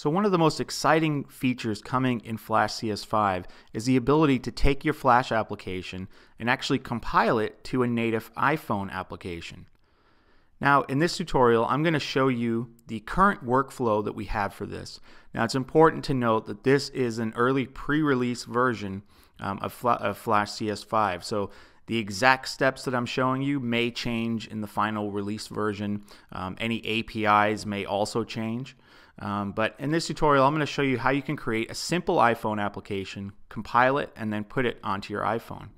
So one of the most exciting features coming in Flash CS5 is the ability to take your Flash application and actually compile it to a native iPhone application. Now in this tutorial I'm going to show you the current workflow that we have for this. Now it's important to note that this is an early pre-release version of Flash CS5. So the exact steps that I'm showing you may change in the final release version. Any APIs may also change. But in this tutorial, I'm going to show you how you can create a simple iPhone application, compile it, and then put it onto your iPhone.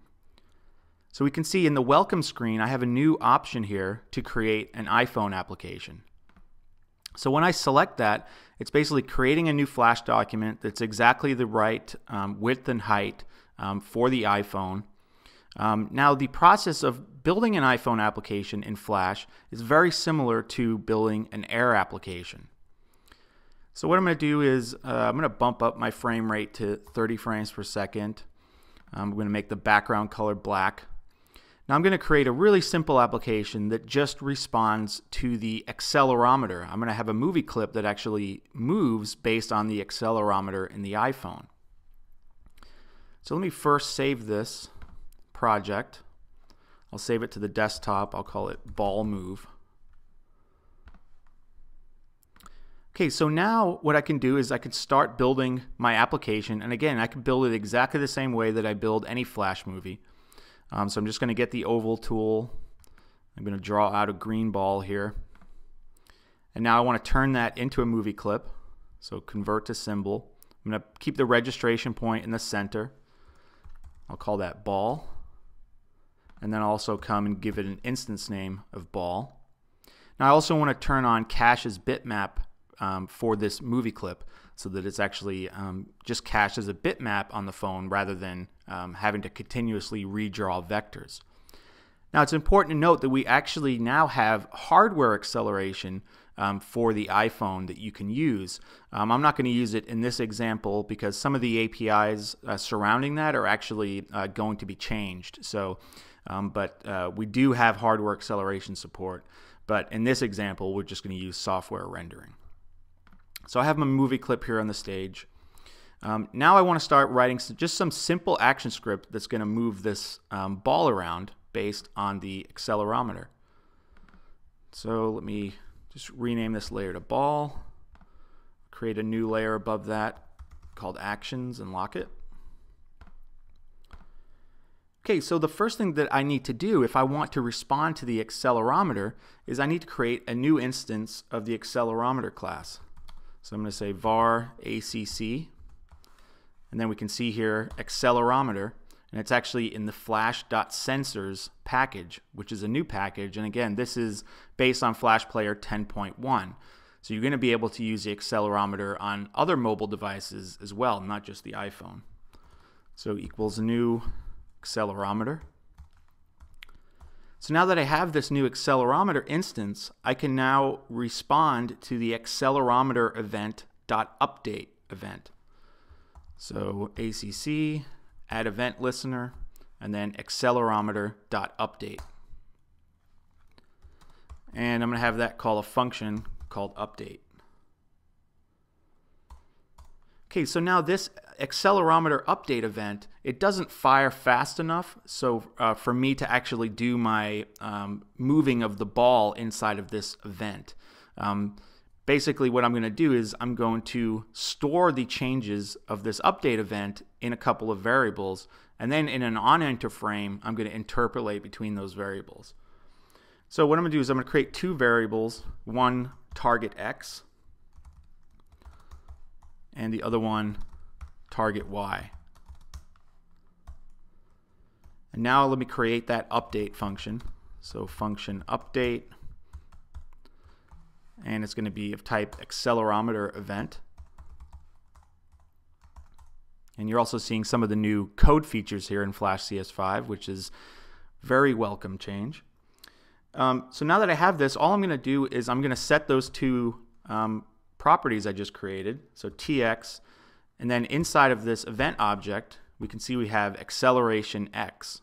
So we can see in the welcome screen, I have a new option here to create an iPhone application. So when I select that, it's basically creating a new Flash document that's exactly the right width and height for the iPhone. Now the process of building an iPhone application in Flash is very similar to building an Air application. So what I'm going to do is I'm going to bump up my frame rate to 30 frames per second. I'm going to make the background color black. Now I'm going to create a really simple application that just responds to the accelerometer. I'm going to have a movie clip that actually moves based on the accelerometer in the iPhone. So let me first save this project. I'll save it to the desktop. I'll call it ball move. Okay, so now what I can do is I can start building my application, and again I can build it exactly the same way that I build any Flash movie. So I'm just going to get the oval tool. I'm going to draw out a green ball here, and now I want to turn that into a movie clip. So convert to symbol. I'm going to keep the registration point in the center. I'll call that ball, and then I'll also come and give it an instance name of ball. Now I also want to turn on cache as bitmap for this movie clip, so that it's actually just cached as a bitmap on the phone rather than having to continuously redraw vectors. Now it's important to note that we actually now have hardware acceleration for the iPhone that you can use. I'm not going to use it in this example because some of the APIs surrounding that are actually going to be changed. So, but we do have hardware acceleration support. But in this example, we're just going to use software rendering. So I have my movie clip here on the stage. Now I want to start writing just some simple action script that's going to move this ball around based on the accelerometer. So let me just rename this layer to ball, create a new layer above that called actions, and lock it. Okay, so the first thing that I need to do if I want to respond to the accelerometer is I need to create a new instance of the accelerometer class. So I'm going to say var ACC, and then we can see here accelerometer, and it's actually in the flash.sensors package, which is a new package, and again this is based on Flash Player 10.1. So you're going to be able to use the accelerometer on other mobile devices as well, not just the iPhone. So equals new accelerometer. So now that I have this new accelerometer instance, I can now respond to the accelerometer event.update event. So ACC, add event listener, and then accelerometer.update. And I'm going to have that call a function called update. Okay, so now this accelerometer update event, it doesn't fire fast enough so for me to actually do my moving of the ball inside of this event. Basically what I'm going to do is I'm going to store the changes of this update event in a couple of variables, and then in an onEnter frame I'm going to interpolate between those variables. So what I'm going to do is I'm going to create two variables, one target X and the other one target Y. And now let me create that update function. So function update, and it's going to be of type accelerometer event. And you're also seeing some of the new code features here in Flash CS5, which is very welcome change. So now that I have this, all I'm going to do is I'm going to set those two properties I just created, so TX, and then inside of this event object we can see we have acceleration X.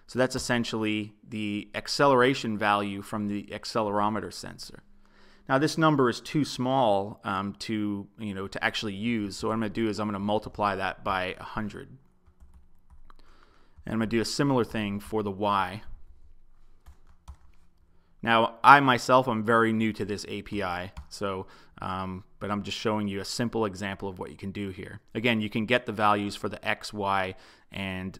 So that's essentially the acceleration value from the accelerometer sensor. Now this number is too small to actually use, so what I'm going to do is I'm going to multiply that by 100. And I'm going to do a similar thing for the y. Now I myself am very new to this API, so but I'm just showing you a simple example of what you can do here. Again, you can get the values for the x, y, and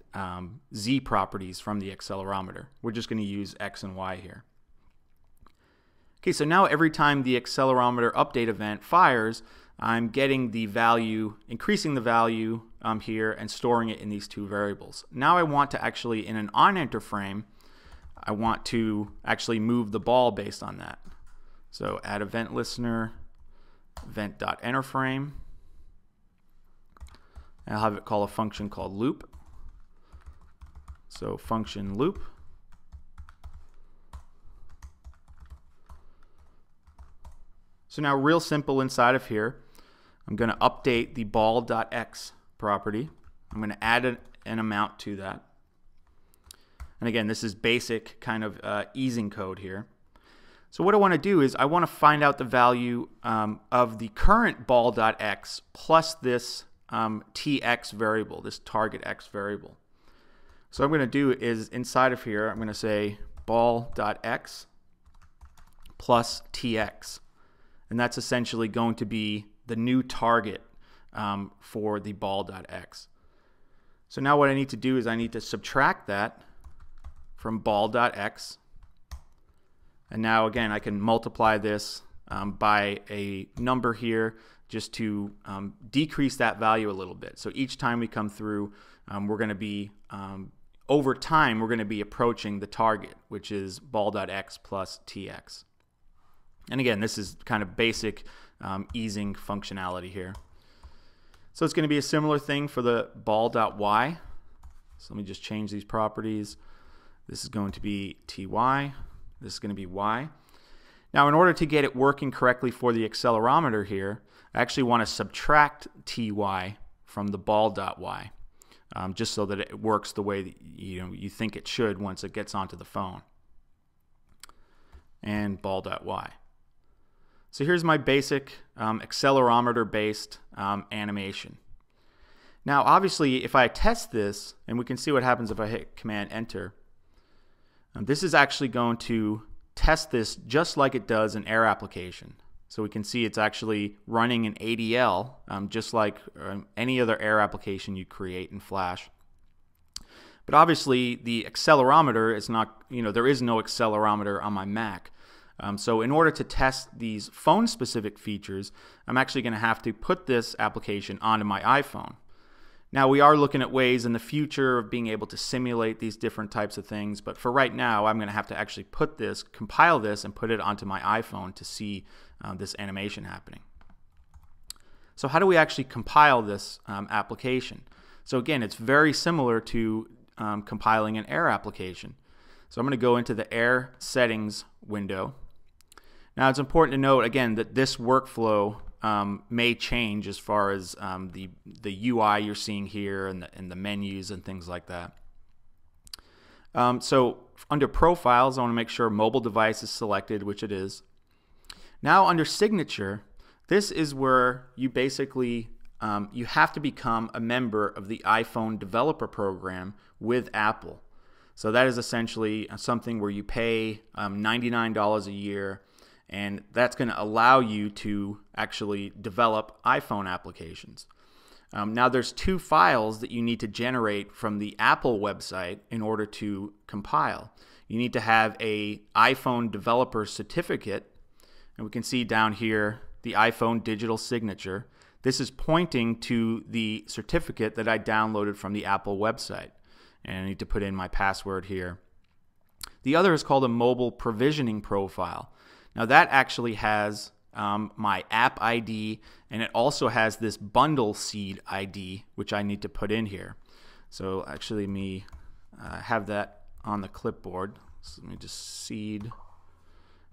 z properties from the accelerometer. We're just going to use x and y here. Okay, so now every time the accelerometer update event fires, I'm getting the value, increasing the value here and storing it in these two variables. Now I want to actually, in an onEnter frame, I want to actually move the ball based on that. So add event listener, event.enterFrame. I'll have it call a function called loop. So function loop. So now real simple inside of here, I'm going to update the ball.x property. I'm going to add an amount to that. And again, this is basic kind of easing code here. So what I want to do is I want to find out the value of the current ball.x plus this tx variable, this target x variable. So what I'm going to do is inside of here, I'm going to say ball.x plus tx. And that's essentially going to be the new target for the ball.x. So now what I need to do is I need to subtract that from ball.x. And now again, I can multiply this by a number here just to decrease that value a little bit. So each time we come through, we're going to be, over time, we're going to be approaching the target, which is ball.x plus tx. And again, this is kind of basic easing functionality here. So it's going to be a similar thing for the ball.y. So let me just change these properties. This is going to be ty. This is going to be y. Now in order to get it working correctly for the accelerometer here, I actually want to subtract ty from the ball.y, just so that it works the way that you think it should once it gets onto the phone. And ball.y. So here's my basic accelerometer-based animation. Now obviously if I test this, and we can see what happens if I hit Command Enter, this is actually going to test this just like it does an air application. So we can see it's actually running an ADL just like any other air application you create in Flash. But obviously the accelerometer is not, there is no accelerometer on my Mac. So in order to test these phone-specific features, I'm actually going to have to put this application onto my iPhone. Now we are looking at ways in the future of being able to simulate these different types of things, but for right now I'm going to have to actually put this, compile this, and put it onto my iPhone to see this animation happening. So how do we actually compile this application? So again, it's very similar to compiling an air application. So I'm going to go into the air settings window. Now it's important to note again that this workflow may change as far as the UI you're seeing here and the menus and things like that. So under profiles, I want to make sure mobile device is selected, which it is. Now under signature, this is where you basically you have to become a member of the iPhone developer program with Apple. So that is essentially something where you pay $99 a year, and that's going to allow you to actually develop iPhone applications. Now there's two files that you need to generate from the Apple website in order to compile. You need to have a iPhone developer certificate, and we can see down here the iPhone digital signature. This is pointing to the certificate that I downloaded from the Apple website, and I need to put in my password here. The other is called a mobile provisioning profile. Now that actually has my app ID, and it also has this bundle seed ID, which I need to put in here. So actually let me have that on the clipboard. So let me just seed,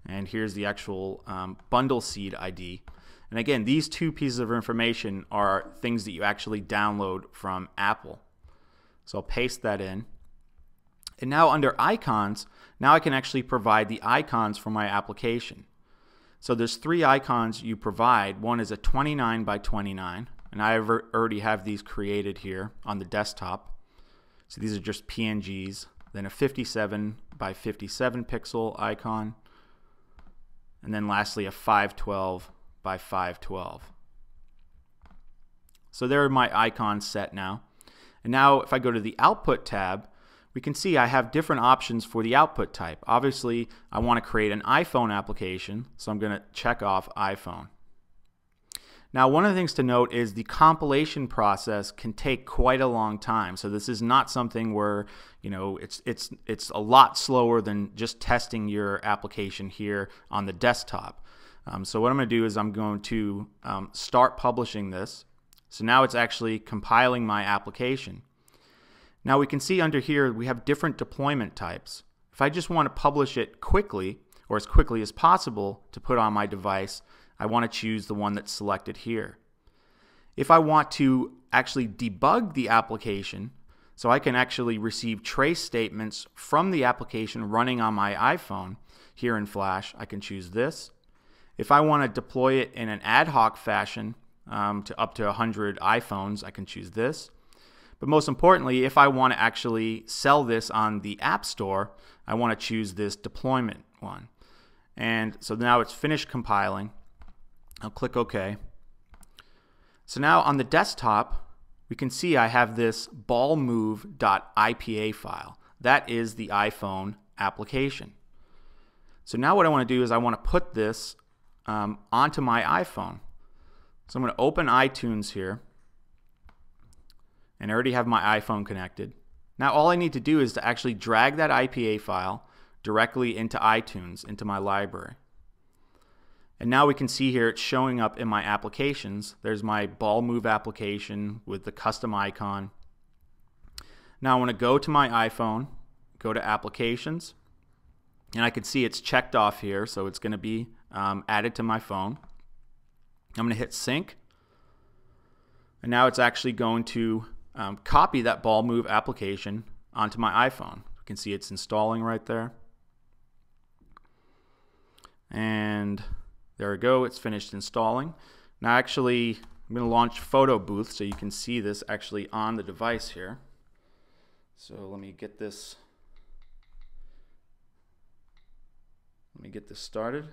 and here's the actual bundle seed ID. And again, these two pieces of information are things that you actually download from Apple. So I'll paste that in. And now under icons, now I can actually provide the icons for my application. So there's three icons you provide. One is a 29 by 29, and I already have these created here on the desktop. So these are just PNGs. Then a 57 by 57 pixel icon, and then lastly a 512 by 512. So there are my icons set now. And now if I go to the Output tab, we can see I have different options for the output type. Obviously, I want to create an iPhone application, so I'm going to check off iPhone. Now, one of the things to note is the compilation process can take quite a long time. So this is not something where, you know, it's a lot slower than just testing your application here on the desktop. So what I'm going to do is I'm going to start publishing this. So now it's actually compiling my application. Now we can see under here we have different deployment types. If I just want to publish it quickly, or as quickly as possible to put on my device, I want to choose the one that's selected here. If I want to actually debug the application, so I can actually receive trace statements from the application running on my iPhone here in Flash, I can choose this. If I want to deploy it in an ad hoc fashion to up to 100 iPhones, I can choose this. But most importantly, if I want to actually sell this on the App Store, I want to choose this deployment one. And so now it's finished compiling. I'll click OK. So now on the desktop, we can see I have this ballmove.ipa file. That is the iPhone application. So now what I want to do is I want to put this onto my iPhone. So I'm going to open iTunes here, and I already have my iPhone connected. Now all I need to do is to actually drag that IPA file directly into iTunes, into my library. And now we can see here it's showing up in my applications. There's my ball move application with the custom icon. Now I want to go to my iPhone, go to Applications, and I can see it's checked off here, so it's going to be added to my phone. I'm going to hit sync, and now it's actually going to copy that ball move application onto my iPhone. You can see it's installing right there. And there we go, it's finished installing. Now actually, I'm going to launch Photo Booth so you can see this actually on the device here. So let me get this started.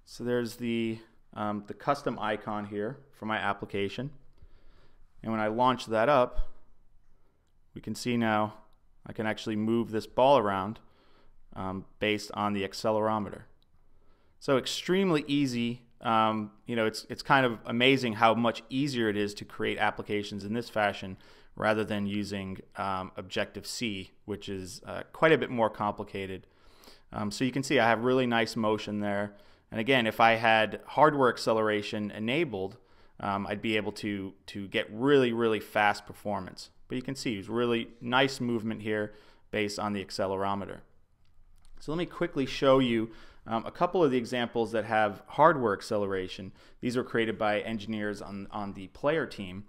So there's the custom icon here for my application. And when I launch that up, we can see now I can actually move this ball around based on the accelerometer. So extremely easy. You know, it's kind of amazing how much easier it is to create applications in this fashion rather than using Objective-C, which is quite a bit more complicated. So you can see I have really nice motion there. And again, if I had hardware acceleration enabled, I'd be able to get really fast performance. But you can see it's really nice movement here based on the accelerometer. So let me quickly show you a couple of the examples that have hardware acceleration. These were created by engineers on the player team.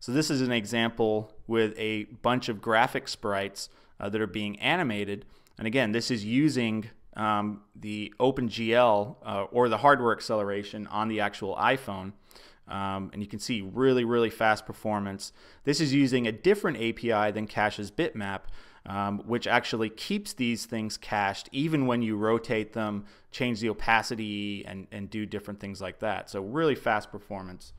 So this is an example with a bunch of graphic sprites that are being animated. And again, this is using the OpenGL or the hardware acceleration on the actual iPhone. And you can see really fast performance. This is using a different API than Cache's bitmap, which actually keeps these things cached even when you rotate them, change the opacity, and do different things like that. So really fast performance.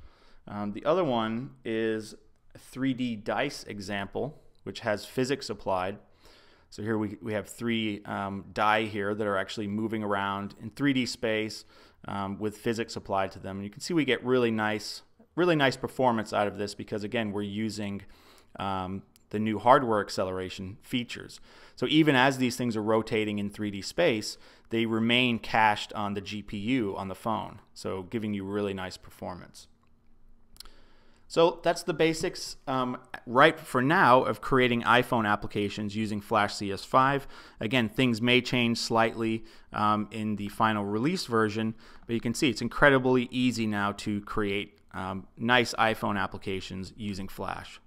The other one is a 3D dice example, which has physics applied. So here we have three die here that are actually moving around in 3D space with physics applied to them. And you can see we get really nice performance out of this because, again, we're using the new hardware acceleration features. So even as these things are rotating in 3D space, they remain cached on the GPU on the phone, so giving you really nice performance. So that's the basics right for now of creating iPhone applications using Flash CS5. Again, things may change slightly in the final release version, but you can see it's incredibly easy now to create nice iPhone applications using Flash.